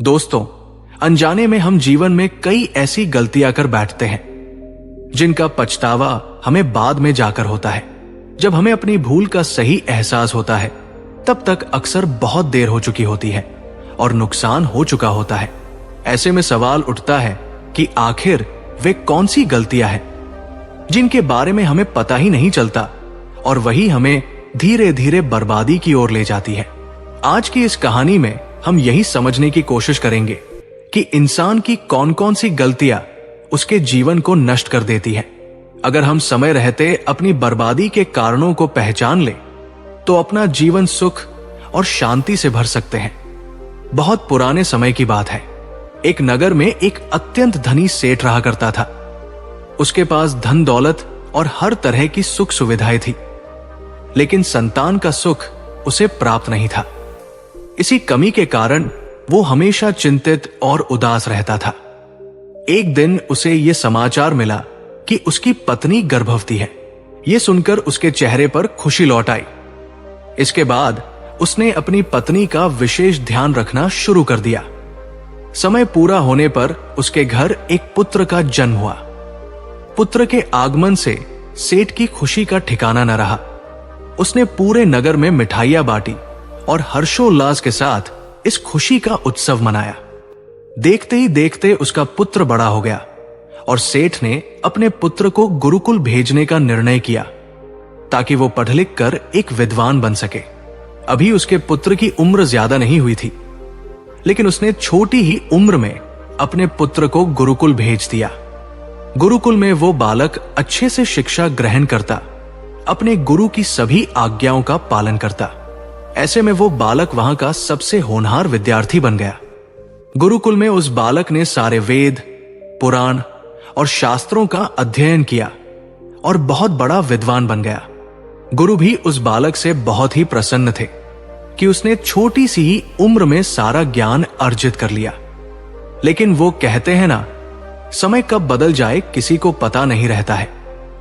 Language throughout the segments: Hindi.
दोस्तों, अनजाने में हम जीवन में कई ऐसी गलतियां कर बैठते हैं जिनका पछतावा हमें बाद में जाकर होता है। जब हमें अपनी भूल का सही एहसास होता है तब तक अक्सर बहुत देर हो चुकी होती है और नुकसान हो चुका होता है। ऐसे में सवाल उठता है कि आखिर वे कौन सी गलतियां हैं जिनके बारे में हमें पता ही नहीं चलता और वही हमें धीरे धीरे बर्बादी की ओर ले जाती है। आज की इस कहानी में हम यही समझने की कोशिश करेंगे कि इंसान की कौन कौन सी गलतियां उसके जीवन को नष्ट कर देती हैं। अगर हम समय रहते अपनी बर्बादी के कारणों को पहचान लें तो अपना जीवन सुख और शांति से भर सकते हैं। बहुत पुराने समय की बात है। एक नगर में एक अत्यंत धनी सेठ रहा करता था। उसके पास धन दौलत और हर तरह की सुख सुविधाएं थी, लेकिन संतान का सुख उसे प्राप्त नहीं था। इसी कमी के कारण वो हमेशा चिंतित और उदास रहता था। एक दिन उसे यह समाचार मिला कि उसकी पत्नी गर्भवती है। यह सुनकर उसके चेहरे पर खुशी लौट आई। इसके बाद उसने अपनी पत्नी का विशेष ध्यान रखना शुरू कर दिया। समय पूरा होने पर उसके घर एक पुत्र का जन्म हुआ। पुत्र के आगमन से सेठ की खुशी का ठिकाना न रहा। उसने पूरे नगर में मिठाइयां बांटी और हर्षोल्लास के साथ इस खुशी का उत्सव मनाया। देखते ही देखते उसका पुत्र बड़ा हो गया और सेठ ने अपने पुत्र को गुरुकुल भेजने का निर्णय किया ताकि वो पढ़ लिख कर एक विद्वान बन सके। अभी उसके पुत्र की उम्र ज्यादा नहीं हुई थी, लेकिन उसने छोटी ही उम्र में अपने पुत्र को गुरुकुल भेज दिया। गुरुकुल में वो बालक अच्छे से शिक्षा ग्रहण करता, अपने गुरु की सभी आज्ञाओं का पालन करता। ऐसे में वो बालक वहां का सबसे होनहार विद्यार्थी बन गया। गुरुकुल में उस बालक ने सारे वेद, पुराण और शास्त्रों का अध्ययन किया और बहुत बड़ा विद्वान बन गया। गुरु भी उस बालक से बहुत ही प्रसन्न थे कि उसने छोटी सी ही उम्र में सारा ज्ञान अर्जित कर लिया। लेकिन वो कहते हैं ना, समय कब बदल जाए किसी को पता नहीं रहता है।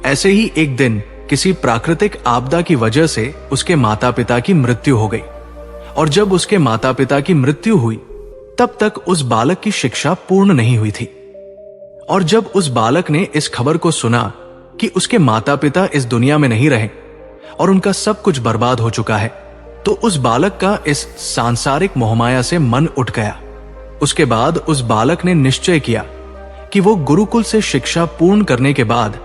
ऐसे ही एक दिन किसी प्राकृतिक आपदा की वजह से उसके माता पिता की मृत्यु हो गई और जब उसके माता पिता की मृत्यु हुई तब तक उस बालक की शिक्षा पूर्ण नहीं हुई थी। और जब उस बालक ने इस खबर को सुना कि उसके माता पिता इस दुनिया में नहीं रहे और उनका सब कुछ बर्बाद हो चुका है, तो उस बालक का इस सांसारिक मोहमाया से मन उठ गया। उसके बाद उस बालक ने निश्चय किया कि वो गुरुकुल से शिक्षा पूर्ण करने के बाद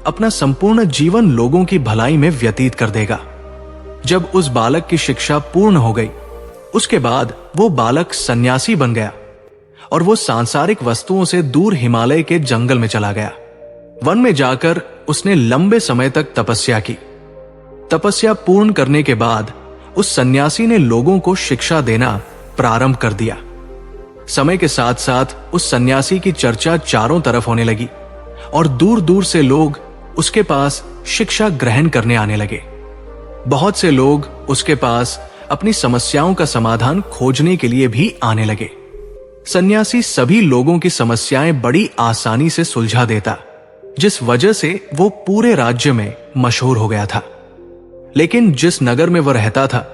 अपना संपूर्ण जीवन लोगों की भलाई में व्यतीत कर देगा। जब उस बालक की शिक्षा पूर्ण हो गई, उसके बाद वो बालक सन्यासी बन गया और वो सांसारिक वस्तुओं से दूर हिमालय के जंगल में चला गया। वन में जाकर उसने लंबे समय तक तपस्या की। तपस्या पूर्ण करने के बाद उस सन्यासी ने लोगों को शिक्षा देना प्रारंभ कर दिया। समय के साथ साथ उस सन्यासी की चर्चा चारों तरफ होने लगी और दूर दूर से लोग उसके पास शिक्षा ग्रहण करने आने लगे। बहुत से लोग उसके पास अपनी समस्याओं का समाधान खोजने के लिए भी आने लगे। सन्यासी सभी लोगों की समस्याएं बड़ी आसानी से सुलझा देता, जिस वजह से वो पूरे राज्य में मशहूर हो गया था। लेकिन जिस नगर में वह रहता था,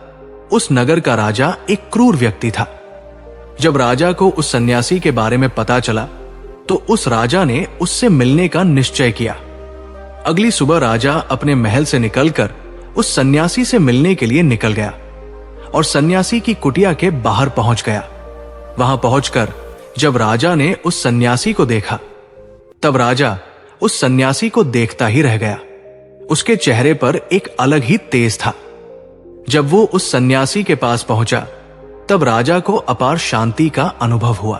उस नगर का राजा एक क्रूर व्यक्ति था। जब राजा को उस सन्यासी के बारे में पता चला तो उस राजा ने उससे मिलने का निश्चय किया। अगली सुबह राजा अपने महल से निकलकर उस सन्यासी से मिलने के लिए निकल गया और सन्यासी की कुटिया के बाहर पहुंच गया। वहां पहुंचकर जब राजा ने उस सन्यासी को देखा, तब राजा उस सन्यासी को देखता ही रह गया। उसके चेहरे पर एक अलग ही तेज था। जब वो उस सन्यासी के पास पहुंचा तब राजा को अपार शांति का अनुभव हुआ।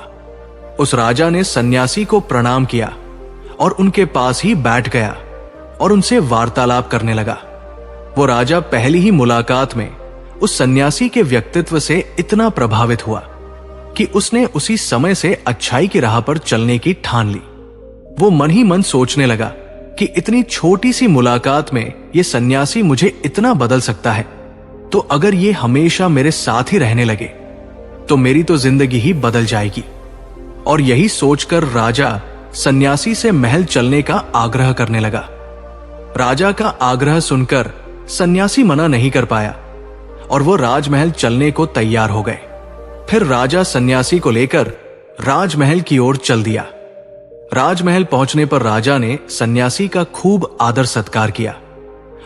उस राजा ने सन्यासी को प्रणाम किया और उनके पास ही बैठ गया और उनसे वार्तालाप करने लगा। वो राजा पहली ही मुलाकात में उस सन्यासी के व्यक्तित्व से इतना प्रभावित हुआ कि उसने उसी समय से अच्छाई की राह पर चलने की ठान ली। वो मन ही मन सोचने लगा कि इतनी छोटी सी मुलाकात में ये सन्यासी मुझे इतना बदल सकता है, तो अगर ये हमेशा मेरे साथ ही रहने लगे तो मेरी तो जिंदगी ही बदल जाएगी। और यही सोचकर राजा सन्यासी से महल चलने का आग्रह करने लगा। राजा का आग्रह सुनकर सन्यासी मना नहीं कर पाया और वो राजमहल चलने को तैयार हो गए। फिर राजा सन्यासी को लेकर राजमहल की ओर चल दिया। राजमहल पहुंचने पर राजा ने सन्यासी का खूब आदर सत्कार किया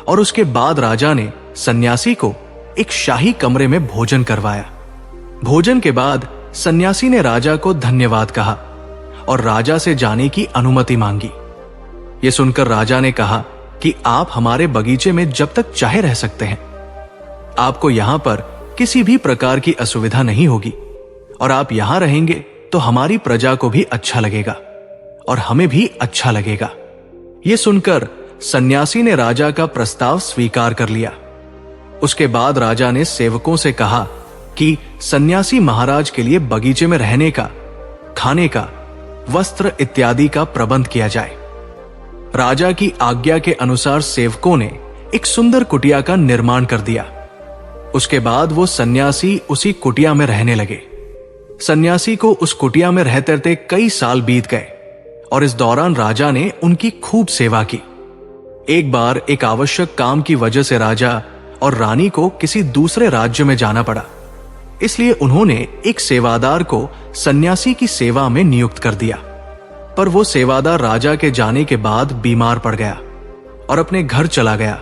और उसके बाद राजा ने सन्यासी को एक शाही कमरे में भोजन करवाया। भोजन के बाद सन्यासी ने राजा को धन्यवाद कहा और राजा से जाने की अनुमति मांगी। यह सुनकर राजा ने कहा कि आप हमारे बगीचे में जब तक चाहे रह सकते हैं। आपको यहां पर किसी भी प्रकार की असुविधा नहीं होगी और आप यहां रहेंगे तो हमारी प्रजा को भी अच्छा लगेगा और हमें भी अच्छा लगेगा। यह सुनकर सन्यासी ने राजा का प्रस्ताव स्वीकार कर लिया। उसके बाद राजा ने सेवकों से कहा कि सन्यासी महाराज के लिए बगीचे में रहने का, खाने का, वस्त्र इत्यादि का प्रबंध किया जाए। राजा की आज्ञा के अनुसार सेवकों ने एक सुंदर कुटिया का निर्माण कर दिया। उसके बाद वो सन्यासी उसी कुटिया में रहने लगे। सन्यासी को उस कुटिया में रहते रहते कई साल बीत गए और इस दौरान राजा ने उनकी खूब सेवा की। एक बार एक आवश्यक काम की वजह से राजा और रानी को किसी दूसरे राज्य में जाना पड़ा, इसलिए उन्होंने एक सेवादार को सन्यासी की सेवा में नियुक्त कर दिया। पर वो सेवादार राजा के जाने के बाद बीमार पड़ गया और अपने घर चला गया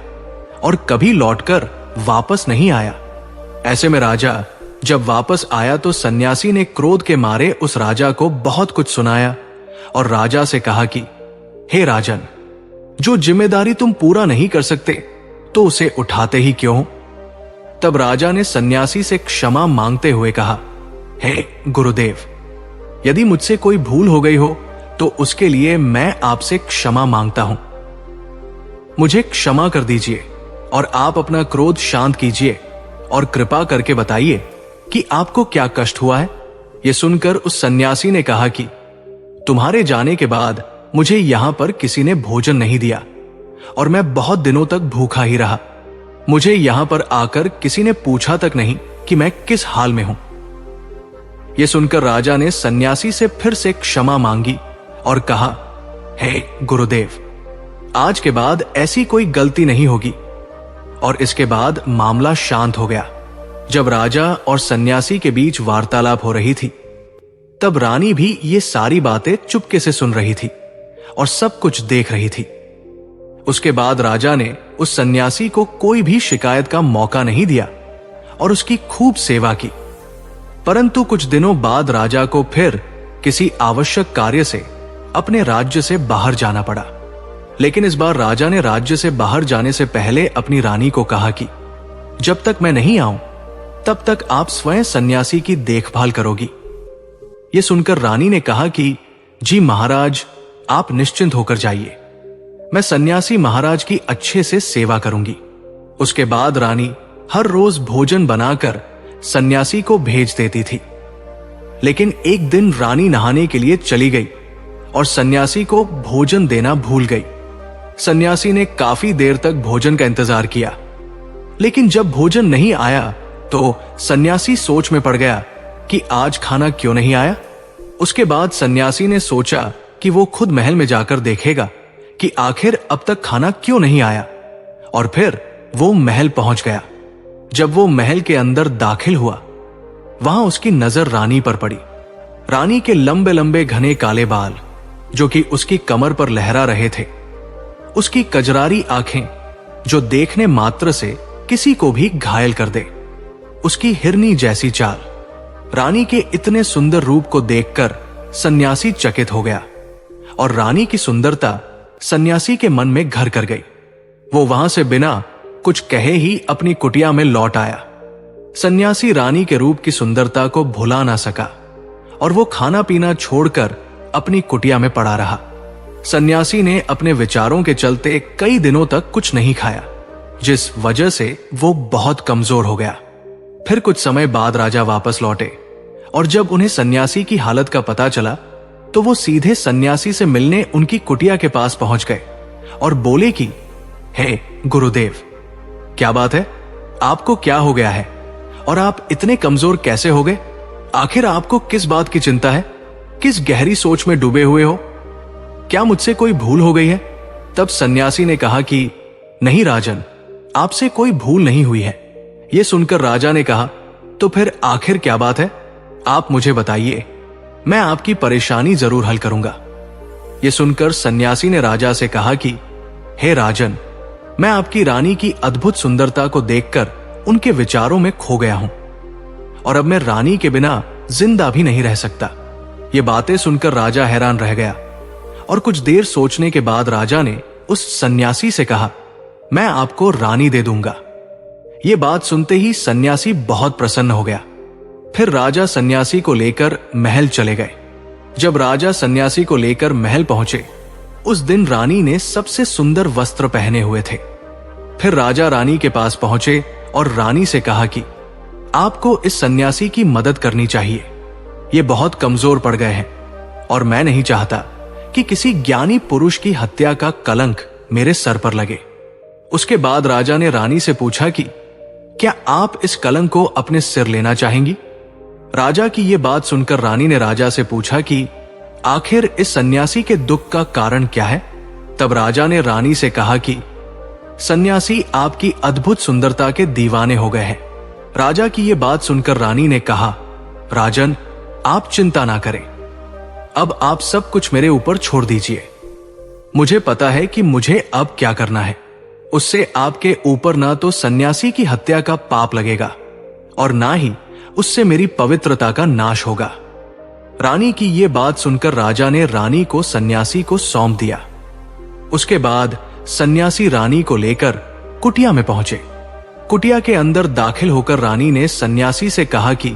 और कभी लौटकर वापस नहीं आया। ऐसे में राजा जब वापस आया तो सन्यासी ने क्रोध के मारे उस राजा को बहुत कुछ सुनाया और राजा से कहा कि हे राजन, जो जिम्मेदारी तुम पूरा नहीं कर सकते तो उसे उठाते ही क्यों? तब राजा ने सन्यासी से क्षमा मांगते हुए कहा, हे गुरुदेव, यदि मुझसे कोई भूल हो गई हो तो उसके लिए मैं आपसे क्षमा मांगता हूं। मुझे क्षमा कर दीजिए और आप अपना क्रोध शांत कीजिए और कृपा करके बताइए कि आपको क्या कष्ट हुआ है। यह सुनकर उस सन्यासी ने कहा कि तुम्हारे जाने के बाद मुझे यहां पर किसी ने भोजन नहीं दिया और मैं बहुत दिनों तक भूखा ही रहा। मुझे यहां पर आकर किसी ने पूछा तक नहीं कि मैं किस हाल में हूं। यह सुनकर राजा ने सन्यासी से फिर से क्षमा मांगी और कहा, हे गुरुदेव, आज के बाद ऐसी कोई गलती नहीं होगी। और इसके बाद मामला शांत हो गया। जब राजा और सन्यासी के बीच वार्तालाप हो रही थी तब रानी भी ये सारी बातें चुपके से सुन रही थी और सब कुछ देख रही थी। उसके बाद राजा ने उस सन्यासी को कोई भी शिकायत का मौका नहीं दिया और उसकी खूब सेवा की। परंतु कुछ दिनों बाद राजा को फिर किसी आवश्यक कार्य से अपने राज्य से बाहर जाना पड़ा। लेकिन इस बार राजा ने राज्य से बाहर जाने से पहले अपनी रानी को कहा कि जब तक मैं नहीं आऊं तब तक आप स्वयं सन्यासी की देखभाल करोगी। यह सुनकर रानी ने कहा कि जी महाराज, आप निश्चिंत होकर जाइए, मैं सन्यासी महाराज की अच्छे से सेवा करूंगी। उसके बाद रानी हर रोज भोजन बनाकर सन्यासी को भेज देती थी। लेकिन एक दिन रानी नहाने के लिए चली गई और सन्यासी को भोजन देना भूल गई। सन्यासी ने काफी देर तक भोजन का इंतजार किया, लेकिन जब भोजन नहीं आया तो सन्यासी सोच में पड़ गया कि आज खाना क्यों नहीं आया। उसके बाद सन्यासी ने सोचा कि वो खुद महल में जाकर देखेगा कि आखिर अब तक खाना क्यों नहीं आया, और फिर वो महल पहुंच गया। जब वो महल के अंदर दाखिल हुआ, वहां उसकी नजर रानी पर पड़ी। रानी के लंबे लंबे घने काले बाल जो कि उसकी कमर पर लहरा रहे थे, उसकी कजरारी आंखें जो देखने मात्र से किसी को भी घायल कर दे, उसकी हिरनी जैसी चाल। रानी के इतने सुंदर रूप को देखकर सन्यासी चकित हो गया और रानी की सुंदरता सन्यासी के मन में घर कर गई। वो वहां से बिना कुछ कहे ही अपनी कुटिया में लौट आया। सन्यासी रानी के रूप की सुंदरता को भुला ना सका और वो खाना पीना छोड़कर अपनी कुटिया में पड़ा रहा। सन्यासी ने अपने विचारों के चलते कई दिनों तक कुछ नहीं खाया, जिस वजह से वो बहुत कमजोर हो गया। फिर कुछ समय बाद राजा वापस लौटे और जब उन्हें सन्यासी की हालत का पता चला तो वो सीधे सन्यासी से मिलने उनकी कुटिया के पास पहुंच गए और बोले कि हे गुरुदेव, क्या बात है, आपको क्या हो गया है और आप इतने कमजोर कैसे हो गए? आखिर आपको किस बात की चिंता है? किस गहरी सोच में डूबे हुए हो? क्या मुझसे कोई भूल हो गई है? तब सन्यासी ने कहा कि नहीं राजन, आपसे कोई भूल नहीं हुई है। यह सुनकर राजा ने कहा, तो फिर आखिर क्या बात है? आप मुझे बताइए, मैं आपकी परेशानी जरूर हल करूंगा। यह सुनकर सन्यासी ने राजा से कहा कि हे राजन, मैं आपकी रानी की अद्भुत सुंदरता को देखकर उनके विचारों में खो गया हूं और अब मैं रानी के बिना जिंदा भी नहीं रह सकता। ये बातें सुनकर राजा हैरान रह गया और कुछ देर सोचने के बाद राजा ने उस सन्यासी से कहा, मैं आपको रानी दे दूंगा। ये बात सुनते ही सन्यासी बहुत प्रसन्न हो गया। फिर राजा सन्यासी को लेकर महल चले गए। जब राजा सन्यासी को लेकर महल पहुंचे, उस दिन रानी ने सबसे सुंदर वस्त्र पहने हुए थे। फिर राजा रानी के पास पहुंचे और रानी से कहा कि आपको इस सन्यासी की मदद करनी चाहिए। ये बहुत कमजोर पड़ गए हैं और मैं नहीं चाहता कि किसी ज्ञानी पुरुष की हत्या का कलंक मेरे सर पर लगे। उसके बाद राजा ने रानी से पूछा कि क्या आप इस कलंक को अपने सिर लेना चाहेंगी? राजा की यह बात सुनकर रानी ने राजा से पूछा कि आखिर इस सन्यासी के दुख का कारण क्या है? तब राजा ने रानी से कहा कि सन्यासी आपकी अद्भुत सुंदरता के दीवाने हो गए हैं। राजा की यह बात सुनकर रानी ने कहा, राजन, आप चिंता ना करें, अब आप सब कुछ मेरे ऊपर छोड़ दीजिए। मुझे पता है कि मुझे अब क्या करना है। उससे आपके ऊपर ना तो सन्यासी की हत्या का पाप लगेगा और ना ही उससे मेरी पवित्रता का नाश होगा। रानी की यह बात सुनकर राजा ने रानी को सन्यासी को सौंप दिया। उसके बाद सन्यासी रानी को लेकर कुटिया में पहुंचे। कुटिया के अंदर दाखिल होकर रानी ने सन्यासी से कहा कि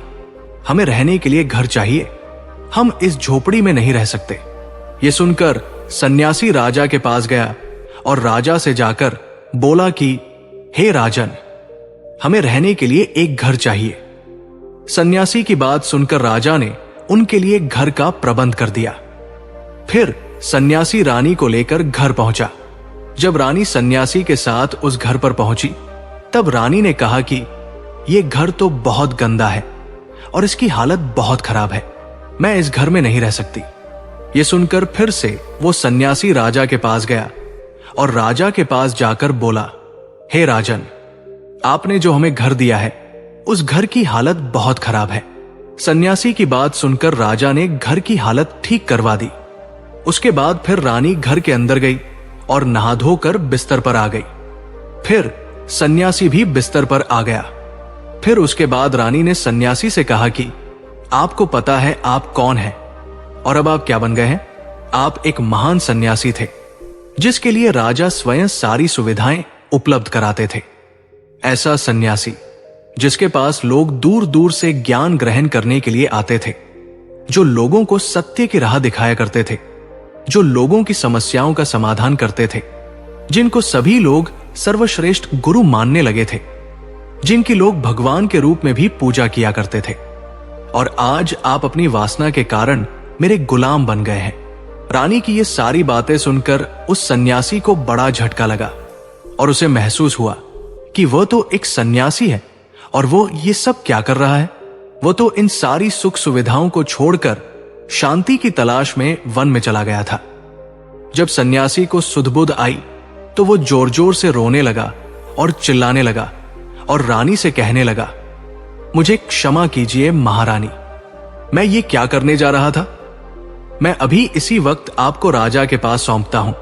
हमें रहने के लिए घर चाहिए, हम इस झोपड़ी में नहीं रह सकते। यह सुनकर सन्यासी राजा के पास गया और राजा से जाकर बोला कि हे राजन, हमें रहने के लिए एक घर चाहिए। सन्यासी की बात सुनकर राजा ने उनके लिए घर का प्रबंध कर दिया। फिर सन्यासी रानी को लेकर घर पहुंचा। जब रानी सन्यासी के साथ उस घर पर पहुंची, तब रानी ने कहा कि यह घर तो बहुत गंदा है और इसकी हालत बहुत खराब है, मैं इस घर में नहीं रह सकती। यह सुनकर फिर से वो सन्यासी राजा के पास गया और राजा के पास जाकर बोला, हे राजन, आपने जो हमें घर दिया है उस घर की हालत बहुत खराब है। सन्यासी की बात सुनकर राजा ने घर की हालत ठीक करवा दी। उसके बाद फिर रानी घर के अंदर गई और नहा धोकर बिस्तर पर आ गई। फिर सन्यासी भी बिस्तर पर आ गया। फिर उसके बाद रानी ने सन्यासी से कहा कि आपको पता है आप कौन हैं और अब आप क्या बन गए हैं? आप एक महान सन्यासी थे जिसके लिए राजा स्वयं सारी सुविधाएं उपलब्ध कराते थे। ऐसा सन्यासी जिसके पास लोग दूर दूर से ज्ञान ग्रहण करने के लिए आते थे, जो लोगों को सत्य की राह दिखाया करते थे, जो लोगों की समस्याओं का समाधान करते थे, जिनको सभी लोग सर्वश्रेष्ठ गुरु मानने लगे थे, जिनकी लोग भगवान के रूप में भी पूजा किया करते थे। और आज आप अपनी वासना के कारण मेरे गुलाम बन गए हैं। रानी की ये सारी बातें सुनकर उस सन्यासी को बड़ा झटका लगा और उसे महसूस हुआ कि वह तो एक सन्यासी है और वो ये सब क्या कर रहा है। वो तो इन सारी सुख सुविधाओं को छोड़कर शांति की तलाश में वन में चला गया था। जब सन्यासी को सुध-बुध आई तो वो जोर जोर से रोने लगा और चिल्लाने लगा और रानी से कहने लगा, मुझे क्षमा कीजिए महारानी, मैं ये क्या करने जा रहा था। मैं अभी इसी वक्त आपको राजा के पास सौंपता हूं।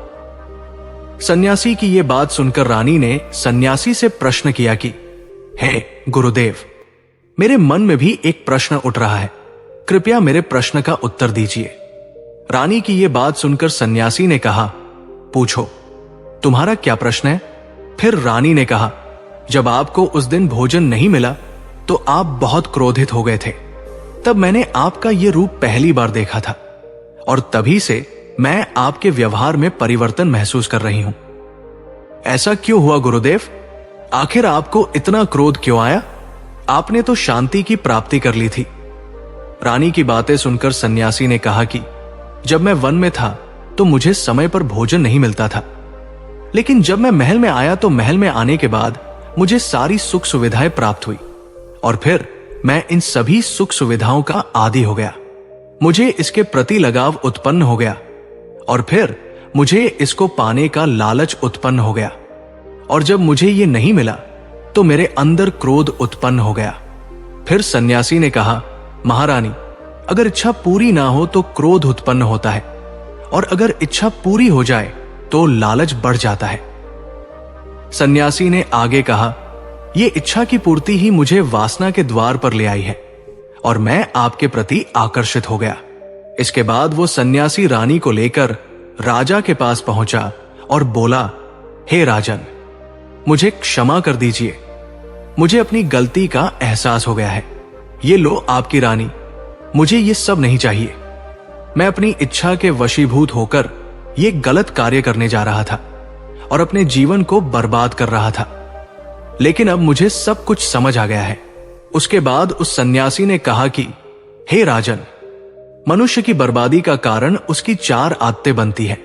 सन्यासी की यह बात सुनकर रानी ने सन्यासी से प्रश्न किया कि हे गुरुदेव, मेरे मन में भी एक प्रश्न उठ रहा है, कृपया मेरे प्रश्न का उत्तर दीजिए। रानी की यह बात सुनकर सन्यासी ने कहा, पूछो, तुम्हारा क्या प्रश्न है? फिर रानी ने कहा, जब आपको उस दिन भोजन नहीं मिला तो आप बहुत क्रोधित हो गए थे। तब मैंने आपका यह रूप पहली बार देखा था और तभी से मैं आपके व्यवहार में परिवर्तन महसूस कर रही हूं। ऐसा क्यों हुआ गुरुदेव? आखिर आपको इतना क्रोध क्यों आया? आपने तो शांति की प्राप्ति कर ली थी। रानी की बातें सुनकर सन्यासी ने कहा कि जब मैं वन में था तो मुझे समय पर भोजन नहीं मिलता था, लेकिन जब मैं महल में आया तो महल में आने के बाद मुझे सारी सुख सुविधाएं प्राप्त हुई और फिर मैं इन सभी सुख सुविधाओं का आदी हो गया। मुझे इसके प्रति लगाव उत्पन्न हो गया और फिर मुझे इसको पाने का लालच उत्पन्न हो गया और जब मुझे ये नहीं मिला तो मेरे अंदर क्रोध उत्पन्न हो गया। फिर सन्यासी ने कहा, महारानी, अगर इच्छा पूरी ना हो तो क्रोध उत्पन्न होता है, और अगर इच्छा पूरी हो जाए तो लालच बढ़ जाता है। सन्यासी ने आगे कहा, ये इच्छा की पूर्ति ही मुझे वासना के द्वार पर ले आई है और मैं आपके प्रति आकर्षित हो गया। इसके बाद वो सन्यासी रानी को लेकर राजा के पास पहुंचा और बोला, हे राजन, मुझे क्षमा कर दीजिए, मुझे अपनी गलती का एहसास हो गया है। ये लो आपकी रानी, मुझे ये सब नहीं चाहिए। मैं अपनी इच्छा के वशीभूत होकर ये गलत कार्य करने जा रहा था और अपने जीवन को बर्बाद कर रहा था, लेकिन अब मुझे सब कुछ समझ आ गया है। उसके बाद उस सन्यासी ने कहा कि हे राजन, मनुष्य की बर्बादी का कारण उसकी 4 आदतें बनती हैं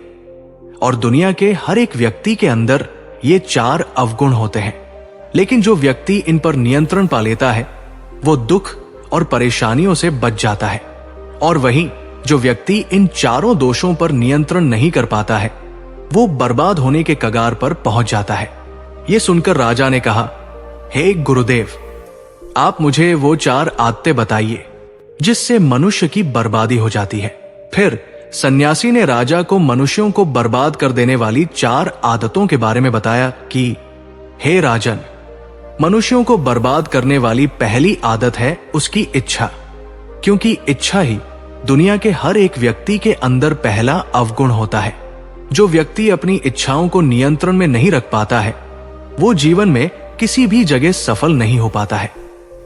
और दुनिया के हर एक व्यक्ति के अंदर ये 4 अवगुण होते हैं, लेकिन जो व्यक्ति इन पर नियंत्रण पा लेता है वो दुख और परेशानियों से बच जाता है, और वहीं जो व्यक्ति इन 4 दोषों पर नियंत्रण नहीं कर पाता है वो बर्बाद होने के कगार पर पहुंच जाता है। यह सुनकर राजा ने कहा, हे गुरुदेव, आप मुझे वो 4 आदतें बताइए जिससे मनुष्य की बर्बादी हो जाती है। फिर सन्यासी ने राजा को मनुष्यों को बर्बाद कर देने वाली 4 आदतों के बारे में बताया कि हे राजन, मनुष्यों को बर्बाद करने वाली पहली आदत है उसकी इच्छा, क्योंकि इच्छा ही दुनिया के हर एक व्यक्ति के अंदर पहला अवगुण होता है। जो व्यक्ति अपनी इच्छाओं को नियंत्रण में नहीं रख पाता है वो जीवन में किसी भी जगह सफल नहीं हो पाता है,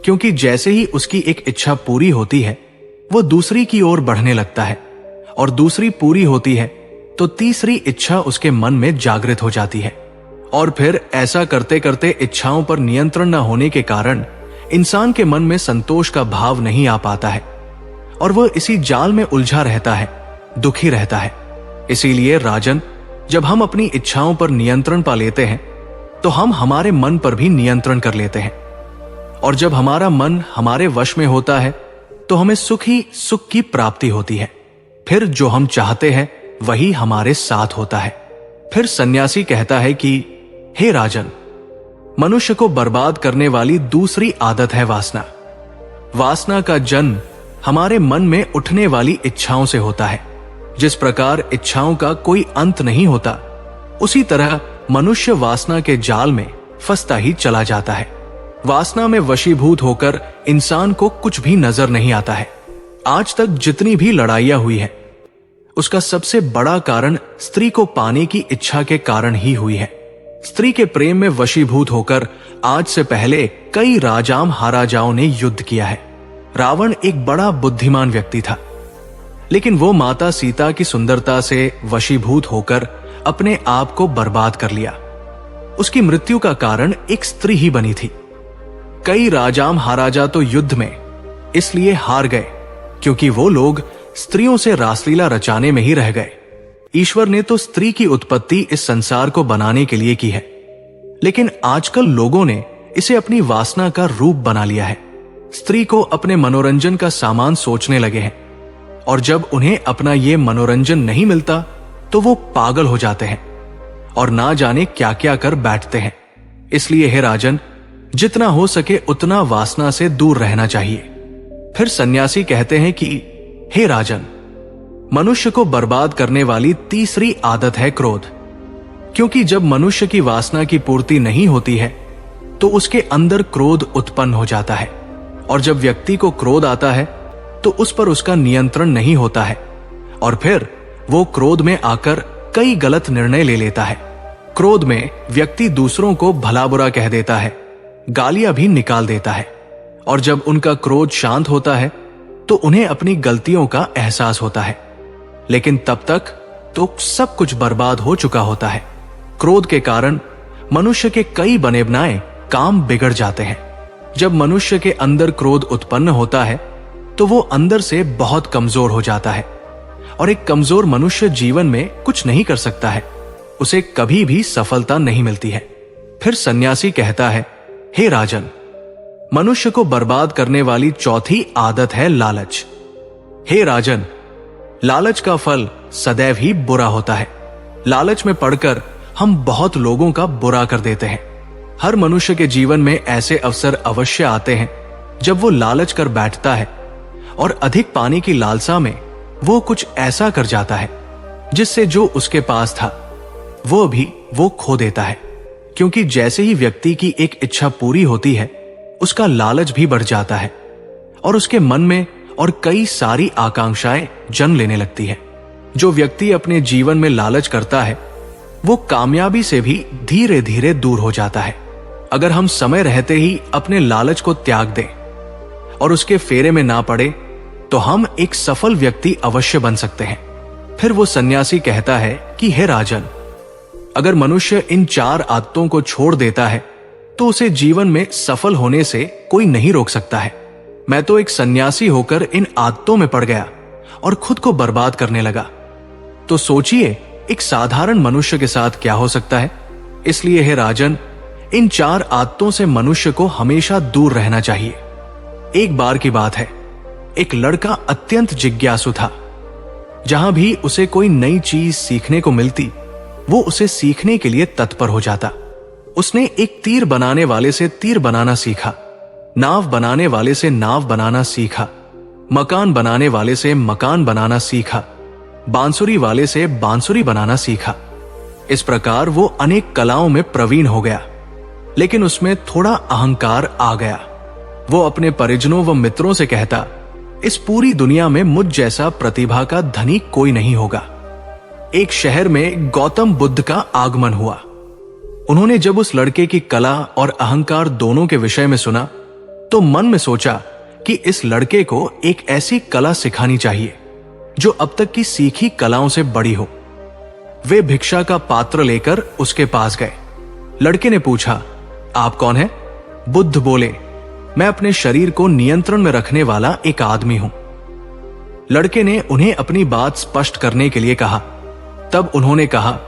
क्योंकि जैसे ही उसकी एक इच्छा पूरी होती है वो दूसरी की ओर बढ़ने लगता है, और दूसरी पूरी होती है तो तीसरी इच्छा उसके मन में जागृत हो जाती है, और फिर ऐसा करते करते इच्छाओं पर नियंत्रण न होने के कारण इंसान के मन में संतोष का भाव नहीं आ पाता है और वह इसी जाल में उलझा रहता है, दुखी रहता है। इसीलिए राजन, जब हम अपनी इच्छाओं पर नियंत्रण पा लेते हैं तो हम हमारे मन पर भी नियंत्रण कर लेते हैं, और जब हमारा मन हमारे वश में होता है तो हमें सुख ही सुख की प्राप्ति होती है। फिर जो हम चाहते हैं वही हमारे साथ होता है। फिर सन्यासी कहता है कि हे राजन, मनुष्य को बर्बाद करने वाली दूसरी आदत है वासना। वासना का जन्म हमारे मन में उठने वाली इच्छाओं से होता है। जिस प्रकार इच्छाओं का कोई अंत नहीं होता, उसी तरह मनुष्य वासना के जाल में फंसता ही चला जाता है। वासना में वशीभूत होकर इंसान को कुछ भी नजर नहीं आता है। आज तक जितनी भी लड़ाइयां हुई है उसका सबसे बड़ा कारण स्त्री को पाने की इच्छा के कारण ही हुई है। स्त्री के प्रेम में वशीभूत होकर आज से पहले कई राजा महाराजाओं ने युद्ध किया है। रावण एक बड़ा बुद्धिमान व्यक्ति था, लेकिन वो माता सीता की सुंदरता से वशीभूत होकर अपने आप को बर्बाद कर लिया। उसकी मृत्यु का कारण एक स्त्री ही बनी थी। कई राजा महाराजा तो युद्ध में इसलिए हार गए क्योंकि वो लोग स्त्रियों से रासलीला रचाने में ही रह गए। ईश्वर ने तो स्त्री की उत्पत्ति इस संसार को बनाने के लिए की है, लेकिन आजकल लोगों ने इसे अपनी वासना का रूप बना लिया है। स्त्री को अपने मनोरंजन का सामान सोचने लगे हैं, और जब उन्हें अपना ये मनोरंजन नहीं मिलता तो वो पागल हो जाते हैं और ना जाने क्या क्या कर बैठते हैं। इसलिए हे राजन, जितना हो सके उतना वासना से दूर रहना चाहिए। फिर सन्यासी कहते हैं कि हे राजन, मनुष्य को बर्बाद करने वाली तीसरी आदत है क्रोध, क्योंकि जब मनुष्य की वासना की पूर्ति नहीं होती है तो उसके अंदर क्रोध उत्पन्न हो जाता है, और जब व्यक्ति को क्रोध आता है तो उस पर उसका नियंत्रण नहीं होता है, और फिर वो क्रोध में आकर कई गलत निर्णय ले लेता है। क्रोध में व्यक्ति दूसरों को भला बुरा कह देता है, गालियां भी निकाल देता है, और जब उनका क्रोध शांत होता है तो उन्हें अपनी गलतियों का एहसास होता है, लेकिन तब तक तो सब कुछ बर्बाद हो चुका होता है। क्रोध के कारण मनुष्य के कई बने बनाए काम बिगड़ जाते हैं। जब मनुष्य के अंदर क्रोध उत्पन्न होता है तो वो अंदर से बहुत कमजोर हो जाता है, और एक कमजोर मनुष्य जीवन में कुछ नहीं कर सकता है, उसे कभी भी सफलता नहीं मिलती है। फिर सन्यासी कहता है, हे राजन, मनुष्य को बर्बाद करने वाली चौथी आदत है लालच। हे राजन, लालच का फल सदैव ही बुरा होता है। लालच में पड़कर हम बहुत लोगों का बुरा कर देते हैं। हर मनुष्य के जीवन में ऐसे अवसर अवश्य आते हैं जब वो लालच कर बैठता है और अधिक पाने की लालसा में वो कुछ ऐसा कर जाता है जिससे जो उसके पास था वो भी वो खो देता है। क्योंकि जैसे ही व्यक्ति की एक इच्छा पूरी होती है, उसका लालच भी बढ़ जाता है और उसके मन में और कई सारी आकांक्षाएं जन्म लेने लगती है। जो व्यक्ति अपने जीवन में लालच करता है वो कामयाबी से भी धीरे धीरे दूर हो जाता है। अगर हम समय रहते ही अपने लालच को त्याग दें और उसके फेरे में ना पड़े तो हम एक सफल व्यक्ति अवश्य बन सकते हैं। फिर वो सन्यासी कहता है कि हे राजन, अगर मनुष्य इन 4 आदतों को छोड़ देता है तो उसे जीवन में सफल होने से कोई नहीं रोक सकता है। मैं तो एक सन्यासी होकर इन आदतों में पड़ गया और खुद को बर्बाद करने लगा। तो सोचिए एक साधारण मनुष्य के साथ क्या हो सकता है। इसलिए हे राजन, इन 4 आदतों से मनुष्य को हमेशा दूर रहना चाहिए। एक बार की बात है, एक लड़का अत्यंत जिज्ञासु था। जहां भी उसे कोई नई चीज सीखने को मिलती वो उसे सीखने के लिए तत्पर हो जाता। उसने एक तीर बनाने वाले से तीर बनाना सीखा, नाव बनाने वाले से नाव बनाना सीखा, मकान बनाने वाले से मकान बनाना सीखा, बांसुरी वाले से बांसुरी बनाना सीखा। इस प्रकार वो अनेक कलाओं में प्रवीण हो गया। लेकिन उसमें थोड़ा अहंकार आ गया। वो अपने परिजनों व मित्रों से कहता, इस पूरी दुनिया में मुझ जैसा प्रतिभा का धनी कोई नहीं होगा। एक शहर में गौतम बुद्ध का आगमन हुआ। उन्होंने जब उस लड़के की कला और अहंकार दोनों के विषय में सुना तो मन में सोचा कि इस लड़के को एक ऐसी कला सिखानी चाहिए जो अब तक की सीखी कलाओं से बड़ी हो। वे भिक्षा का पात्र लेकर उसके पास गए। लड़के ने पूछा, आप कौन हैं? बुद्ध बोले, मैं अपने शरीर को नियंत्रण में रखने वाला एक आदमी हूं। लड़के ने उन्हें अपनी बात स्पष्ट करने के लिए कहा। तब उन्होंने कहा,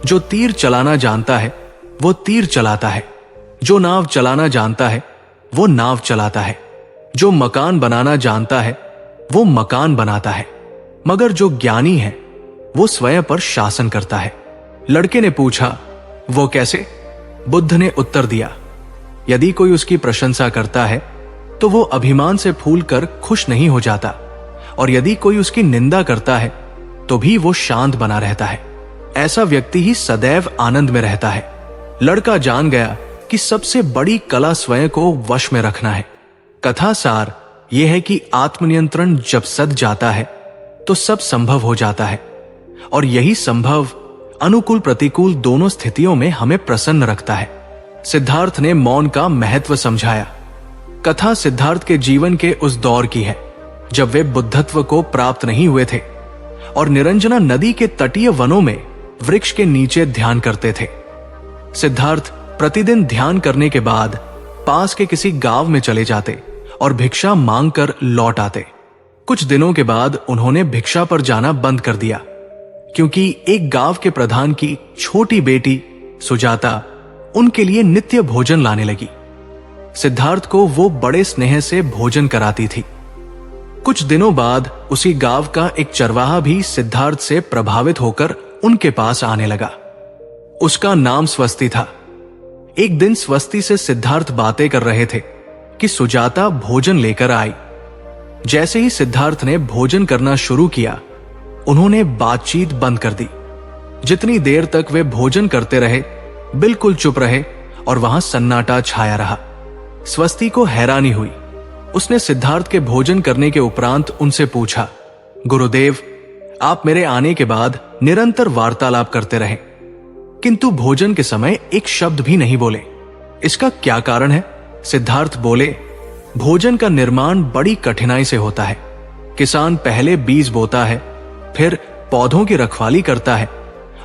जो तीर चलाना जानता है वो तीर चलाता है, जो नाव चलाना जानता है वो नाव चलाता है, जो मकान बनाना जानता है वो मकान बनाता है, मगर जो ज्ञानी है वो स्वयं पर शासन करता है। लड़के ने पूछा, वो कैसे? बुद्ध ने उत्तर दिया, यदि कोई उसकी प्रशंसा करता है तो वो अभिमान से फूलकर खुश नहीं हो जाता, और यदि कोई उसकी निंदा करता है तो भी वो शांत बना रहता है। ऐसा व्यक्ति ही सदैव आनंद में रहता है। लड़का जान गया कि सबसे बड़ी कला स्वयं को वश में रखना है। कथा सार यह है कि आत्मनियंत्रण जब सध जाता है तो सब संभव हो जाता है, और यही संभव अनुकूल प्रतिकूल दोनों स्थितियों में हमें प्रसन्न रखता है। सिद्धार्थ ने मौन का महत्व समझाया। कथा सिद्धार्थ के जीवन के उस दौर की है जब वे बुद्धत्व को प्राप्त नहीं हुए थे और निरंजना नदी के तटीय वनों में वृक्ष के नीचे ध्यान करते थे। सिद्धार्थ प्रतिदिन ध्यान करने के बाद पास के किसी गांव में चले जाते और भिक्षा मांगकर लौट आते। कुछ दिनों के बाद उन्होंने भिक्षा पर जाना बंद कर दिया, क्योंकि एक गांव के प्रधान की छोटी बेटी सुजाता उनके लिए नित्य भोजन लाने लगी। सिद्धार्थ को वो बड़े स्नेह से भोजन कराती थी। कुछ दिनों बाद उसी गांव का एक चरवाहा भी सिद्धार्थ से प्रभावित होकर उनके पास आने लगा। उसका नाम स्वस्ति था। एक दिन स्वस्ति से सिद्धार्थ बातें कर रहे थे कि सुजाता भोजन लेकर आई। जैसे ही सिद्धार्थ ने भोजन करना शुरू किया, उन्होंने बातचीत बंद कर दी। जितनी देर तक वे भोजन करते रहे बिल्कुल चुप रहे और वहां सन्नाटा छाया रहा। स्वस्ति को हैरानी हुई। उसने सिद्धार्थ के भोजन करने के उपरांत उनसे पूछा, गुरुदेव, आप मेरे आने के बाद निरंतर वार्तालाप करते रहे, किंतु भोजन के समय एक शब्द भी नहीं बोले। इसका क्या कारण है? सिद्धार्थ बोले, भोजन का निर्माण बड़ी कठिनाई से होता है। किसान पहले बीज बोता है, फिर पौधों की रखवाली करता है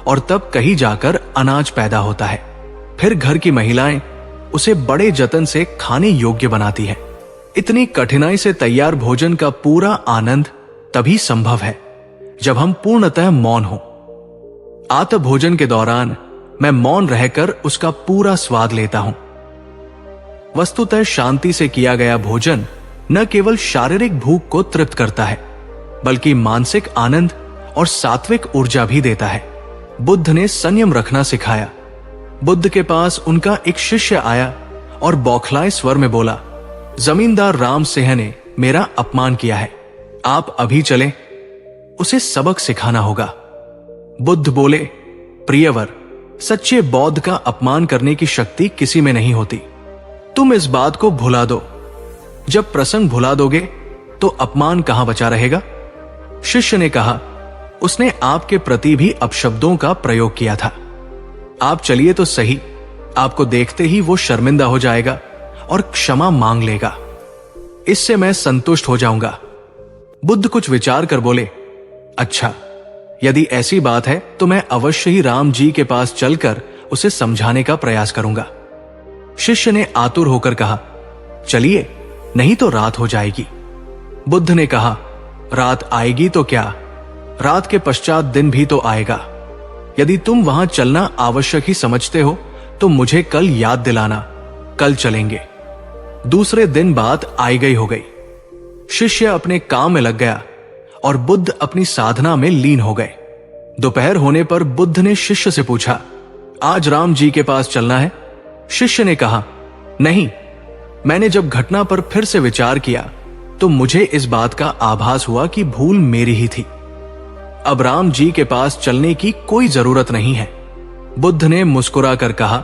और तब कहीं जाकर अनाज पैदा होता है। फिर घर की महिलाएं उसे बड़े जतन से खाने योग्य बनाती है। इतनी कठिनाई से तैयार भोजन का पूरा आनंद तभी संभव है जब हम पूर्णतः मौन हो। आत्म भोजन के दौरान मैं मौन रहकर उसका पूरा स्वाद लेता हूं। वस्तुतः शांति से किया गया भोजन न केवल शारीरिक भूख को तृप्त करता है, बल्कि मानसिक आनंद और सात्विक ऊर्जा भी देता है। बुद्ध ने संयम रखना सिखाया। बुद्ध के पास उनका एक शिष्य आया और बौखलाए स्वर में बोला, जमींदार राम सिंह ने मेरा अपमान किया है। आप अभी चलें, उसे सबक सिखाना होगा। बुद्ध बोले, प्रियवर, सच्चे बौद्ध का अपमान करने की शक्ति किसी में नहीं होती। तुम इस बात को भुला दो। जब प्रसंग भुला दोगे तो अपमान कहां बचा रहेगा? शिष्य ने कहा, उसने आपके प्रति भी अपशब्दों का प्रयोग किया था। आप चलिए तो सही, आपको देखते ही वो शर्मिंदा हो जाएगा और क्षमा मांग लेगा। इससे मैं संतुष्ट हो जाऊंगा। बुद्ध कुछ विचार कर बोले, अच्छा, यदि ऐसी बात है तो मैं अवश्य ही राम जी के पास चलकर उसे समझाने का प्रयास करूंगा। शिष्य ने आतुर होकर कहा, चलिए, नहीं तो रात हो जाएगी। बुद्ध ने कहा, रात आएगी तो क्या, रात के पश्चात दिन भी तो आएगा। यदि तुम वहां चलना आवश्यक ही समझते हो तो मुझे कल याद दिलाना, कल चलेंगे। दूसरे दिन बात आई गई हो गई। शिष्य अपने काम में लग गया और बुद्ध अपनी साधना में लीन हो गए। दोपहर होने पर बुद्ध ने शिष्य से पूछा, आज राम जी के पास चलना है? शिष्य ने कहा, नहीं, मैंने जब घटना पर फिर से विचार किया तो मुझे इस बात का आभास हुआ कि भूल मेरी ही थी। अब राम जी के पास चलने की कोई जरूरत नहीं है। बुद्ध ने मुस्कुराकर कहा,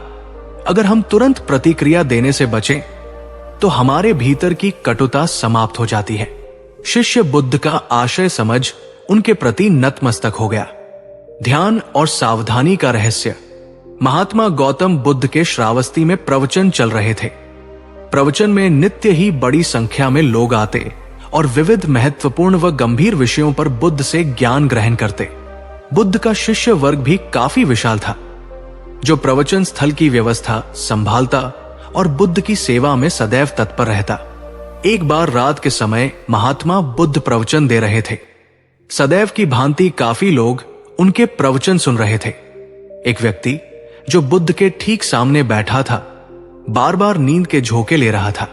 अगर हम तुरंत प्रतिक्रिया देने से बचें तो हमारे भीतर की कटुता समाप्त हो जाती है। शिष्य बुद्ध का आशय समझ उनके प्रति नतमस्तक हो गया। ध्यान और सावधानी का रहस्य। महात्मा गौतम बुद्ध के श्रावस्ती में प्रवचन चल रहे थे। प्रवचन में नित्य ही बड़ी संख्या में लोग आते और विविध महत्वपूर्ण व गंभीर विषयों पर बुद्ध से ज्ञान ग्रहण करते। बुद्ध का शिष्य वर्ग भी काफी विशाल था, जो प्रवचन स्थल की व्यवस्था संभालता और बुद्ध की सेवा में सदैव तत्पर रहता। एक बार रात के समय महात्मा बुद्ध प्रवचन दे रहे थे। सदैव की भांति काफी लोग उनके प्रवचन सुन रहे थे। एक व्यक्ति जो बुद्ध के ठीक सामने बैठा था, बार बार नींद के झोंके ले रहा था।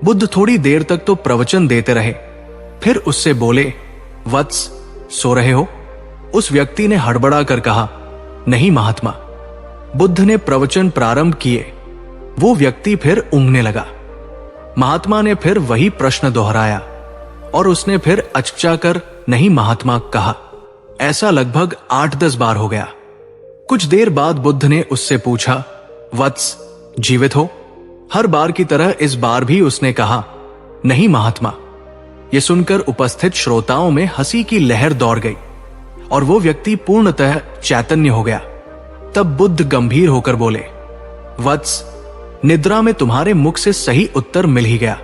बुद्ध थोड़ी देर तक तो प्रवचन देते रहे, फिर उससे बोले, वत्स, सो रहे हो? उस व्यक्ति ने हड़बड़ा कर कहा, नहीं महात्मा। बुद्ध ने प्रवचन प्रारंभ किए। वो व्यक्ति फिर ऊँघने लगा। महात्मा ने फिर वही प्रश्न दोहराया और उसने फिर अचकचाकर नहीं महात्मा कहा। ऐसा लगभग 8-10 बार हो गया। कुछ देर बाद बुद्ध ने उससे पूछा, वत्स, जीवित हो? हर बार की तरह इस बार भी उसने कहा, नहीं महात्मा। यह सुनकर उपस्थित श्रोताओं में हंसी की लहर दौड़ गई और वो व्यक्ति पूर्णतः चैतन्य हो गया। तब बुद्ध गंभीर होकर बोले, वत्स, निद्रा में तुम्हारे मुख से सही उत्तर मिल ही गया।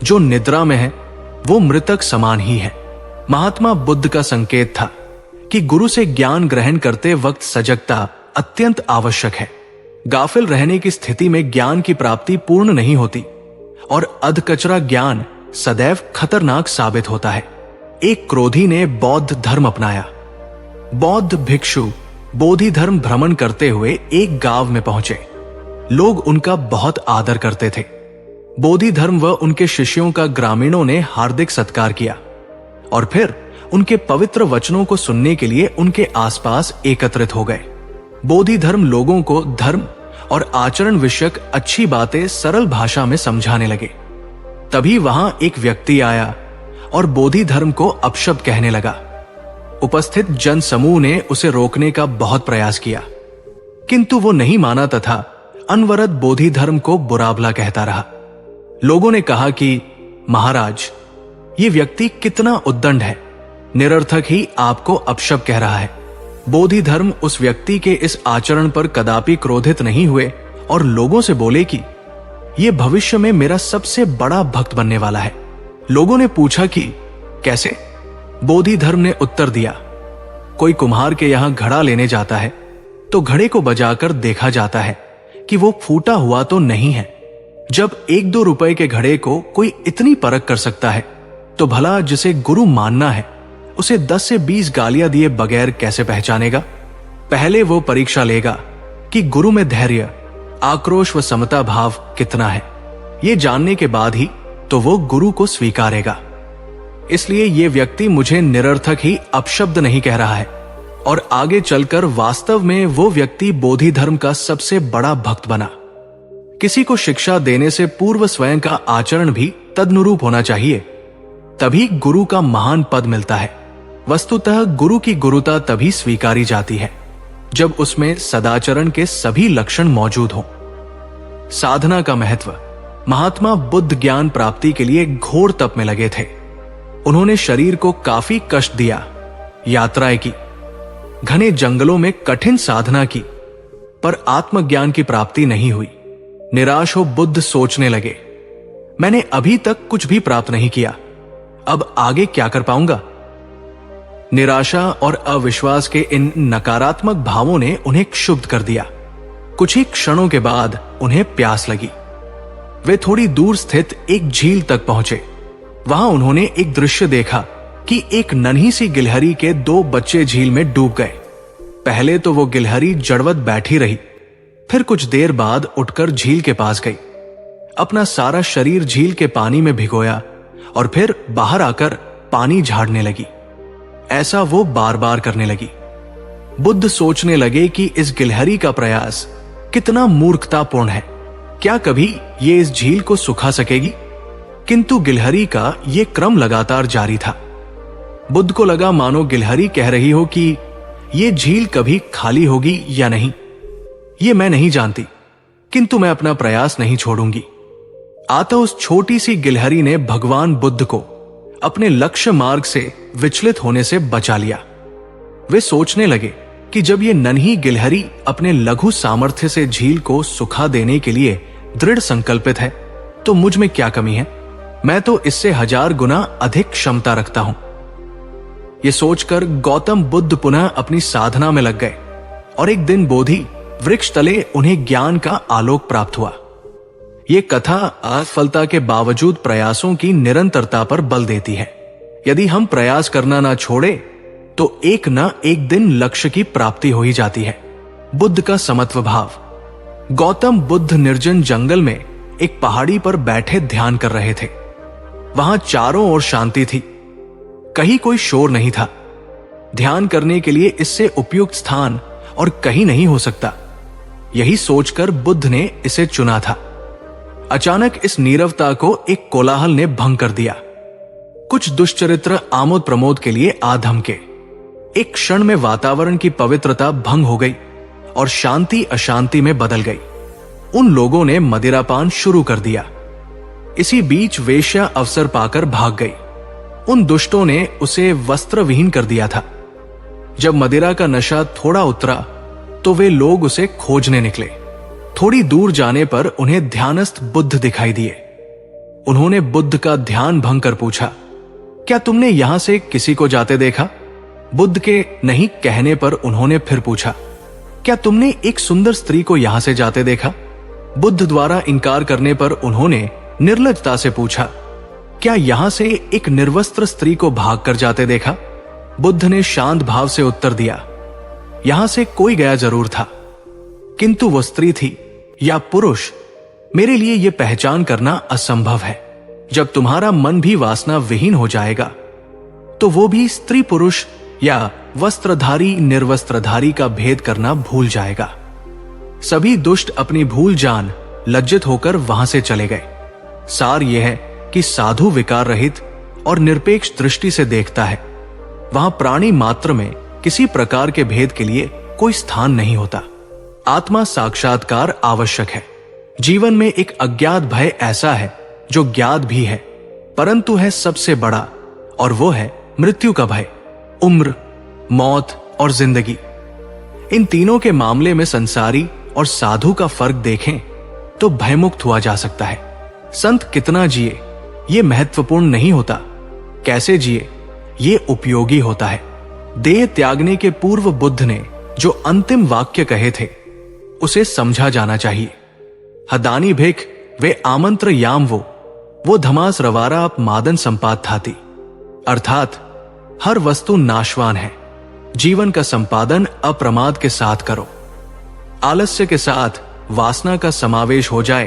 जो निद्रा में है वो मृतक समान ही है। महात्मा बुद्ध का संकेत था कि गुरु से ज्ञान ग्रहण करते वक्त सजगता अत्यंत आवश्यक है। गाफिल रहने की स्थिति में ज्ञान की प्राप्ति पूर्ण नहीं होती और अधकचरा ज्ञान सदैव खतरनाक साबित होता है। एक क्रोधी ने बौद्ध धर्म अपनाया। बौद्ध भिक्षु बोधि धर्म भ्रमण करते हुए एक गांव में पहुंचे। लोग उनका बहुत आदर करते थे। बोधि धर्म व उनके शिष्यों का ग्रामीणों ने हार्दिक सत्कार किया और फिर उनके पवित्र वचनों को सुनने के लिए उनके आसपास एकत्रित हो गए। बोधि धर्म लोगों को धर्म और आचरण विषयक अच्छी बातें सरल भाषा में समझाने लगे। तभी वहां एक व्यक्ति आया और बोधि धर्म को अपशब्द कहने लगा। उपस्थित जन समूह ने उसे रोकने का बहुत प्रयास किया, किंतु वो नहीं माना तथा अनवरत बोधि धर्म को बुरा भला कहता रहा। लोगों ने कहा कि महाराज, ये व्यक्ति कितना उद्दंड है, निरर्थक ही आपको अपशब्द कह रहा है। बोधि धर्म उस व्यक्ति के इस आचरण पर कदापि क्रोधित नहीं हुए और लोगों से बोले कि यह भविष्य में मेरा सबसे बड़ा भक्त बनने वाला है। लोगों ने पूछा कि कैसे? बोधि धर्म ने उत्तर दिया, कोई कुम्हार के यहां घड़ा लेने जाता है तो घड़े को बजाकर देखा जाता है कि वो फूटा हुआ तो नहीं है। जब 1-2 रुपए के घड़े को कोई इतनी परख कर सकता है तो भला जिसे गुरु मानना है उसे 10 से 20 गालियां दिए बगैर कैसे पहचानेगा? पहले वो परीक्षा लेगा कि गुरु में धैर्य, आक्रोश व समता भाव कितना है। ये जानने के बाद ही तो वो गुरु को स्वीकारेगा। इसलिए ये व्यक्ति मुझे निरर्थक ही अपशब्द नहीं कह रहा है और आगे चलकर वास्तव में वो व्यक्ति बोधि धर्म का सबसे बड़ा भक्त बना। किसी को शिक्षा देने से पूर्व स्वयं का आचरण भी तदनुरूप होना चाहिए। तभी गुरु का महान पद मिलता है। वस्तुतः गुरु की गुरुता तभी स्वीकारी जाती है जब उसमें सदाचरण के सभी लक्षण मौजूद हों। साधना का महत्व। महात्मा बुद्ध ज्ञान प्राप्ति के लिए घोर तप में लगे थे। उन्होंने शरीर को काफी कष्ट दिया, यात्राएं की, घने जंगलों में कठिन साधना की, पर आत्मज्ञान की प्राप्ति नहीं हुई। निराश हो बुद्ध सोचने लगे, मैंने अभी तक कुछ भी प्राप्त नहीं किया, अब आगे क्या कर पाऊंगा। निराशा और अविश्वास के इन नकारात्मक भावों ने उन्हें क्षुब्ध कर दिया। कुछ ही क्षणों के बाद उन्हें प्यास लगी। वे थोड़ी दूर स्थित एक झील तक पहुंचे। वहां उन्होंने एक दृश्य देखा कि एक नन्ही सी गिलहरी के 2 बच्चे झील में डूब गए। पहले तो वो गिलहरी जड़वत बैठी रही, फिर कुछ देर बाद उठकर झील के पास गई, अपना सारा शरीर झील के पानी में भिगोया और फिर बाहर आकर पानी झाड़ने लगी। ऐसा वो बार बार करने लगी। बुद्ध सोचने लगे कि इस गिलहरी का प्रयास कितना मूर्खतापूर्ण है। क्या कभी ये इस झील को सुखा सकेगी? किंतु गिलहरी का ये क्रम लगातार जारी था। बुद्ध को लगा मानो गिलहरी कह रही हो कि ये झील कभी खाली होगी या नहीं, ये मैं नहीं जानती, किंतु मैं अपना प्रयास नहीं छोड़ूंगी। आता उस छोटी सी गिलहरी ने भगवान बुद्ध को अपने लक्ष्य मार्ग से विचलित होने से बचा लिया। वे सोचने लगे कि जब ये नन्ही गिलहरी अपने लघु सामर्थ्य से झील को सुखा देने के लिए दृढ़ संकल्पित है, तो मुझ में क्या कमी है? मैं तो इससे 1000 गुना अधिक क्षमता रखता हूं। ये सोचकर गौतम बुद्ध पुनः अपनी साधना में लग गए और एक दिन बोधि वृक्ष तले उन्हें ज्ञान का आलोक प्राप्त हुआ। ये कथा असफलता के बावजूद प्रयासों की निरंतरता पर बल देती है। यदि हम प्रयास करना ना छोड़े तो एक न एक दिन लक्ष्य की प्राप्ति हो ही जाती है। बुद्ध का समत्व भाव। गौतम बुद्ध निर्जन जंगल में एक पहाड़ी पर बैठे ध्यान कर रहे थे। वहां चारों ओर शांति थी, कहीं कोई शोर नहीं था। ध्यान करने के लिए इससे उपयुक्त स्थान और कहीं नहीं हो सकता, यही सोचकर बुद्ध ने इसे चुना था। अचानक इस नीरवता को एक कोलाहल ने भंग कर दिया। कुछ दुष्चरित्र आमोद प्रमोद के लिए आ धमके। एक क्षण में वातावरण की पवित्रता भंग हो गई और शांति अशांति में बदल गई। उन लोगों ने मदिरापान शुरू कर दिया। इसी बीच वेश्या अवसर पाकर भाग गई। उन दुष्टों ने उसे वस्त्र विहीन कर दिया था। जब मदिरा का नशा थोड़ा उतरा तो वे लोग उसे खोजने निकले। थोड़ी दूर जाने पर उन्हें ध्यानस्थ बुद्ध दिखाई दिए। उन्होंने बुद्ध का ध्यान भंग कर पूछा, क्या तुमने यहां से किसी को जाते देखा? बुद्ध के नहीं कहने पर उन्होंने फिर पूछा, क्या तुमने एक सुंदर स्त्री को यहां से जाते देखा? बुद्ध द्वारा इनकार करने पर उन्होंने निर्लजता से पूछा, क्या यहां से एक निर्वस्त्र स्त्री को भागकर जाते देखा? बुद्ध ने शांत भाव से उत्तर दिया, यहां से कोई गया जरूर था, किंतु वो स्त्री थी या पुरुष, मेरे लिए यह पहचान करना असंभव है। जब तुम्हारा मन भी वासना विहीन हो जाएगा तो वो भी स्त्री पुरुष या वस्त्रधारी निर्वस्त्रधारी का भेद करना भूल जाएगा। सभी दुष्ट अपनी भूल जान लज्जित होकर वहां से चले गए। सार यह है कि साधु विकार रहित और निरपेक्ष दृष्टि से देखता है। वहां प्राणी मात्र में किसी प्रकार के भेद के लिए कोई स्थान नहीं होता। आत्मा साक्षात्कार आवश्यक है। जीवन में एक अज्ञात भय ऐसा है जो ज्ञात भी है परंतु है सबसे बड़ा, और वो है मृत्यु का भय। उम्र, मौत और जिंदगी, इन तीनों के मामले में संसारी और साधु का फर्क देखें तो भयमुक्त हुआ जा सकता है। संत कितना जिए ये महत्वपूर्ण नहीं होता, कैसे जिए ये उपयोगी होता है। देह त्यागने के पूर्व बुद्ध ने जो अंतिम वाक्य कहे थे उसे समझा जाना चाहिए। हदानी भिख वे आमंत्र याम वो धमास रवारा आप मादन संपाद थाती, अर्थात हर वस्तु नाशवान है। जीवन का संपादन अप्रमाद के साथ करो। आलस्य के साथ वासना का समावेश हो जाए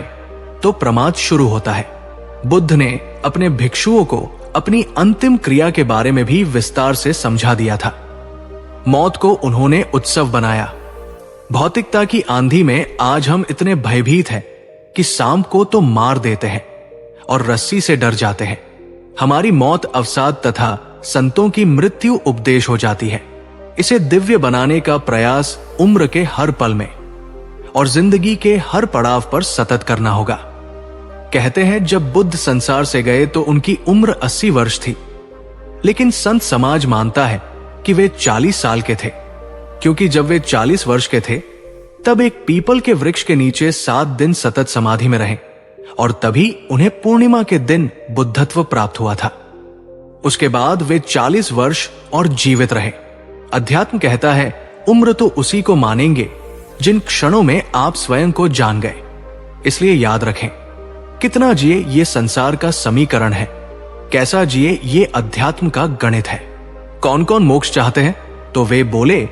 तो प्रमाद शुरू होता है। बुद्ध ने अपने भिक्षुओं को अपनी अंतिम क्रिया के बारे में भी विस्तार से समझा दिया था। मौत को उन्होंने उत्सव बनाया। भौतिकता की आंधी में आज हम इतने भयभीत हैं कि सांप को तो मार देते हैं और रस्सी से डर जाते हैं। हमारी मौत अवसाद तथा संतों की मृत्यु उपदेश हो जाती है। इसे दिव्य बनाने का प्रयास उम्र के हर पल में और जिंदगी के हर पड़ाव पर सतत करना होगा। कहते हैं जब बुद्ध संसार से गए तो उनकी उम्र 80 वर्ष थी, लेकिन संत समाज मानता है कि वे 40 साल के थे, क्योंकि जब वे 40 वर्ष के थे तब एक पीपल के वृक्ष के नीचे 7 दिन सतत समाधि में रहे और तभी उन्हें पूर्णिमा के दिन बुद्धत्व प्राप्त हुआ था। उसके बाद वे 40 वर्ष और जीवित रहे। अध्यात्म कहता है उम्र तो उसी को मानेंगे जिन क्षणों में आप स्वयं को जान गए। इसलिए याद रखें, कितना जिए ये संसार का समीकरण है, कैसा जिए ये अध्यात्म का गणित है। कौन कौन मोक्ष चाहते हैं? तो वे बोले,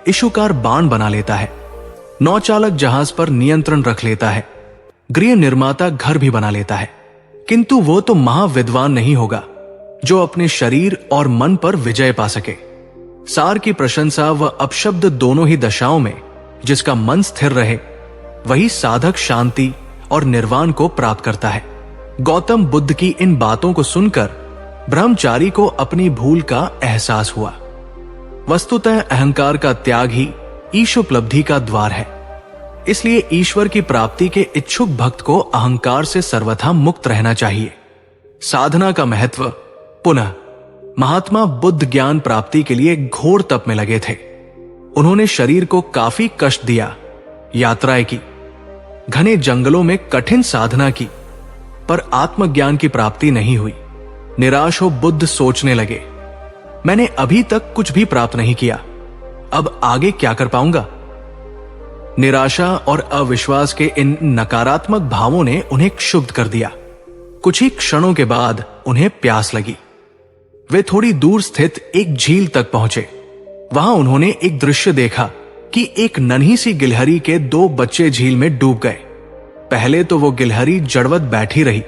इशुकार बाण बना लेता है, नौचालक जहाज पर नियंत्रण रख लेता है, गृह निर्माता घर भी बना लेता है, किंतु वो तो महाविद्वान नहीं होगा जो अपने शरीर और मन पर विजय पा सके। सार की प्रशंसा व अपशब्द दोनों ही दशाओं में जिसका मन स्थिर रहे, वही साधक शांति और निर्वाण को प्राप्त करता है। गौतम बुद्ध की इन बातों को सुनकर ब्रह्मचारी को अपनी भूल का एहसास हुआ। वस्तुतः अहंकार का त्याग ही ईश उपलब्धि का द्वार है। इसलिए ईश्वर की प्राप्ति के इच्छुक भक्त को अहंकार से सर्वथा मुक्त रहना चाहिए। साधना का महत्व। पुनः महात्मा बुद्ध ज्ञान प्राप्ति के लिए घोर तप में लगे थे। उन्होंने शरीर को काफी कष्ट दिया, यात्राएं की, घने जंगलों में कठिन साधना की, पर आत्मज्ञान की प्राप्ति नहीं हुई। निराश हो बुद्ध सोचने लगे, मैंने अभी तक कुछ भी प्राप्त नहीं किया, अब आगे क्या कर पाऊंगा। निराशा और अविश्वास के इन नकारात्मक भावों ने उन्हें क्षुब्ध कर दिया। कुछ ही क्षणों के बाद उन्हें प्यास लगी। वे थोड़ी दूर स्थित एक झील तक पहुंचे। वहां उन्होंने एक दृश्य देखा कि एक नन्ही सी गिलहरी के 2 बच्चे झील में डूब गए। पहले तो वो गिलहरी जड़वत बैठी रही,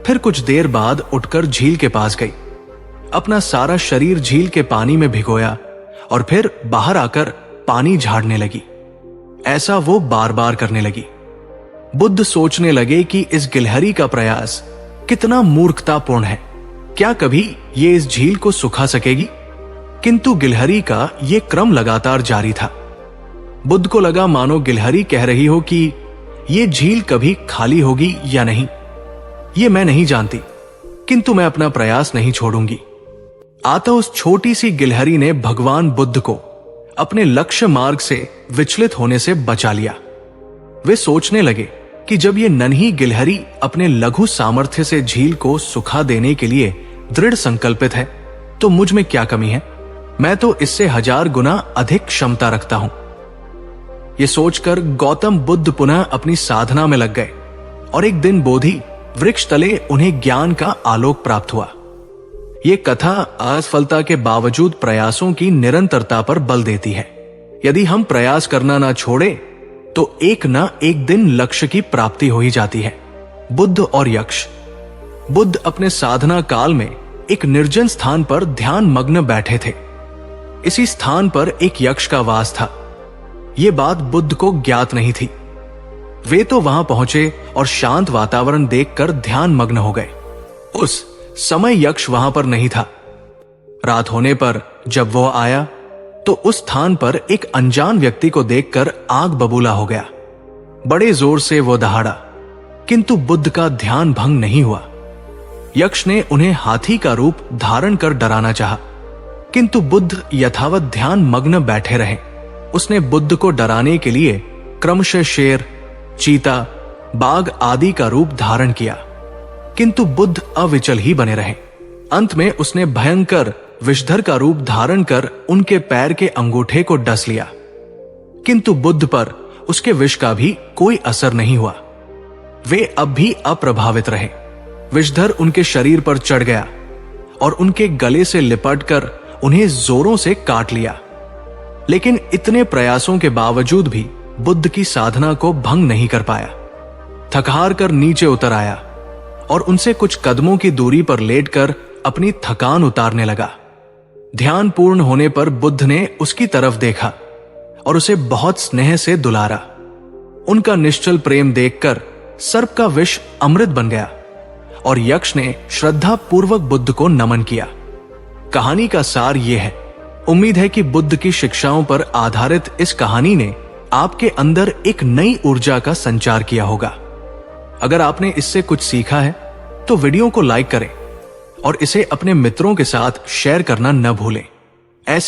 फिर कुछ देर बाद उठकर झील के पास गई, अपना सारा शरीर झील के पानी में भिगोया और फिर बाहर आकर पानी झाड़ने लगी। ऐसा वो बार बार करने लगी। बुद्ध सोचने लगे कि इस गिलहरी का प्रयास कितना मूर्खतापूर्ण है, क्या कभी ये इस झील को सुखा सकेगी? किंतु गिलहरी का ये क्रम लगातार जारी था। बुद्ध को लगा मानो गिलहरी कह रही हो कि ये झील कभी खाली होगी या नहीं, ये मैं नहीं जानती, किंतु मैं अपना प्रयास नहीं छोड़ूंगी। आता उस छोटी सी गिलहरी ने भगवान बुद्ध को अपने लक्ष्य मार्ग से विचलित होने से बचा लिया। वे सोचने लगे कि जब ये नन्ही गिलहरी अपने लघु सामर्थ्य से झील को सुखा देने के लिए दृढ़ संकल्पित है, तो मुझ में क्या कमी है? मैं तो इससे 1000 गुना अधिक क्षमता रखता हूं। ये सोचकर गौतम बुद्ध पुनः अपनी साधना में लग गए और एक दिन बोधि वृक्ष तले उन्हें ज्ञान का आलोक प्राप्त हुआ। ये कथा असफलता के बावजूद प्रयासों की निरंतरता पर बल देती है। यदि हम प्रयास करना ना छोड़े तो एक न एक दिन लक्ष्य की प्राप्ति हो ही जाती है। बुद्ध और यक्ष। बुद्ध अपने साधना काल में एक निर्जन स्थान पर ध्यान मग्न बैठे थे। इसी स्थान पर एक यक्ष का वास था। यह बात बुद्ध को ज्ञात नहीं थी। वे तो वहां पहुंचे और शांत वातावरण देखकर ध्यान मग्न हो गए। उस समय यक्ष वहां पर नहीं था। रात होने पर जब वो आया तो उस स्थान पर एक अनजान व्यक्ति को देखकर आग बबूला हो गया। बड़े जोर से वो दहाड़ा, किंतु बुद्ध का ध्यान भंग नहीं हुआ। यक्ष ने उन्हें हाथी का रूप धारण कर डराना चाहा, किंतु बुद्ध यथावत ध्यान मग्न बैठे रहे। उसने बुद्ध को डराने के लिए क्रमशः शेर, चीता, बाघ आदि का रूप धारण किया, किंतु बुद्ध अविचल ही बने रहे। अंत में उसने भयंकर विषधर का रूप धारण कर उनके पैर के अंगूठे को डस लिया, किंतु बुद्ध पर उसके विष का भी कोई असर नहीं हुआ। वे अब भी अप्रभावित रहे। विषधर उनके शरीर पर चढ़ गया और उनके गले से लिपटकर उन्हें जोरों से काट लिया। लेकिन इतने प्रयासों के बावजूद भी बुद्ध की साधना को भंग नहीं कर पाया। थकहार कर नीचे उतर आया और उनसे कुछ कदमों की दूरी पर लेटकर अपनी थकान उतारने लगा। ध्यान पूर्ण होने पर बुद्ध ने उसकी तरफ देखा और उसे बहुत स्नेह से दुलारा। उनका निश्चल प्रेम देखकर सर्प का विष अमृत बन गया और यक्ष ने श्रद्धा पूर्वक बुद्ध को नमन किया। कहानी का सार यह है, उम्मीद है कि बुद्ध की शिक्षाओं पर आधारित इस कहानी ने आपके अंदर एक नई ऊर्जा का संचार किया होगा। अगर आपने इससे कुछ सीखा है तो वीडियो को लाइक करें और इसे अपने मित्रों के साथ शेयर करना न भूलें। ऐसी